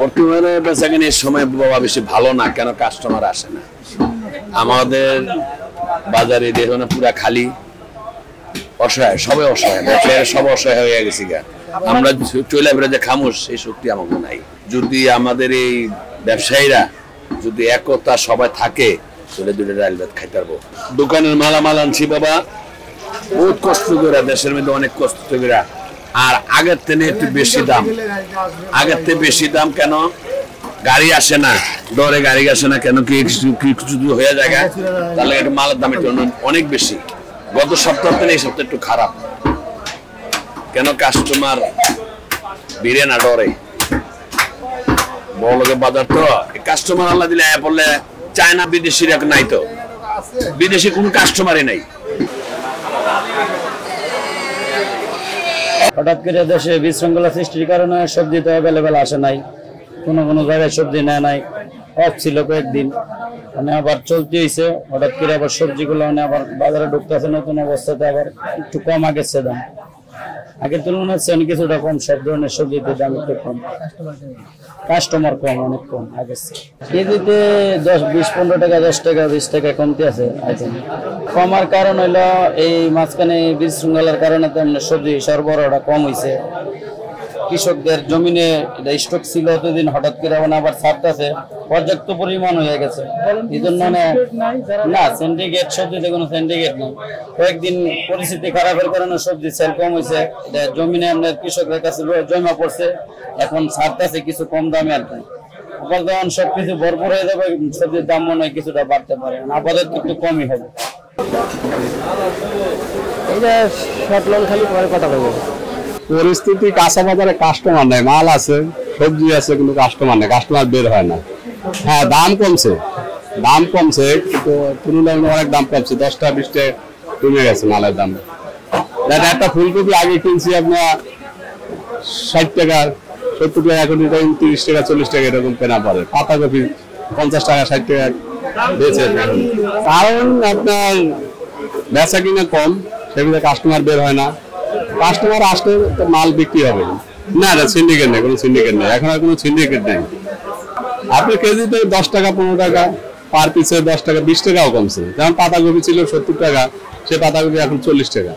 বর্তমানে বেচাকেনির সময় বাবা বেশি ভালো না, কেন কাস্টমার আসে না। আমাদের বাজারে দেখুন পুরা খালি, অসহায়, সবাই অসহায়, ব্যবসায়ীরা সব অসহায় হয়ে গেছি। আমরা চলে বেড়ে যে খামোশ সেই শক্তি আমাকে নাই। যদি আমাদের এই ব্যবসায়ীরা যদি একতা সবাই থাকে তাহলে দুটো ডাল ভাত খাইতে পারবো। দোকানের মালামাল আনছি বাবা বহুত কষ্ট করে, দেশের মধ্যে অনেক কষ্ট করে, আর আগের থেকে একটু বেশি দাম। আগের থেকে বেশি দাম কেন? গাড়ি আসে না, ডরে গাড়ি আসে না কেন? কিছু হয়ে যায় তাহলে একটু মালের দাম একটু অনেক বেশি। গত সপ্তাহ থেকে এই সপ্তাহ একটু খারাপ, কেন? কাস্টমার ভিড়ে না, ডরে। বড় লোকের বাজার তো, কাস্টমার আল্লাহ দিলে বললে চায় না। বিদেশিরা নাই, তো বিদেশি কোন কাস্টমারই নাই। হঠাৎ করে দেশে বিশৃঙ্খলা সৃষ্টির কারণে সবজি তো অ্যাভেলেবেল আসে নাই, কোনো জায়গায় সবজি নেয় নাই, অফ ছিল কয়েকদিন, মানে আবার চলতে হয়েছে। হঠাৎ করে আবার সবজিগুলো মানে আবার বাজারে ঢুকতেছে নতুন অবস্থাতে, আবার একটু কম আগেছে দাম। আগের তুলনায় কিছুটা কম, সব ধরনের সবজিতে দাম একটু কম, কাস্টমার কম, অনেক কম আগেছে। কেজিতে 10-20-15 টাকা, 10 টাকা 20 টাকা কমতে আছে। কমার কারণ হইলো এই মাঝখানে বিশৃঙ্খলার কারণে তেমন সবজি সরবরাহটা কম হয়েছে। কৃষকদের জমিনে এটা স্টক ছিল এতদিন, হঠাৎ করে আবার ছাড়তেছে, পর্যাপ্ত পরিমাণ হয়ে গেছে। এই জন্য না সিন্ডিকেট, সবজিতে কোনো সিন্ডিকেট নেই। কয়েকদিন পরিস্থিতি খারাপের কারণে সবজি সেল কম হয়েছে, জমিনে আপনার কৃষকদের কাছে জমা পড়ছে, এখন ছাড়তেছে কিছু কম দামে আর কি। আবার যখন সবকিছু ভরপুর হয়ে যাবে সবজির দাম মনে হয় কিছুটা বাড়তে পারে, আপাতত একটু কমই হবে। এটা শর্ট লং খালি পরে কথা বলবো। পরিস্থিতি কাঁচা বাজারে কাস্টমার নেই, মাল আছে, সবজি আছে, কিন্তু কাস্টমার নেই, কাস্টমার বের হয় না। হ্যাঁ, দাম কমছে কিন্তু তুলনায় অনেক দাম কমছে, 10-20 টাকা কমে গেছে মালের দাম। একটা ফুলকপি আগে কিনছি আপনার 60 টাকা 70 টাকা, এখন 30 টাকা 40 টাকা এরকম কেনা পড়ে। পাতাকপি 50 টাকা 60 টাকা বেচে। কারণ আপনার বেচা কিনা কম, সেগুলো কাস্টমার বের হয় না। কাস্টমার আসলে মাল বিক্রি হবে না। সিন্ডিকেট নেই, কোনো সিন্ডিকেট নেই, এখন আর কোনো সিন্ডিকেট নেই। আপনি কেজিতে 10 টাকা 15 টাকা পার পিসে 10 টাকা 20 টাকাও কমছে। যেমন পাতাকপি ছিল 70 টাকা, সে পাতাকপি এখন 40 টাকা।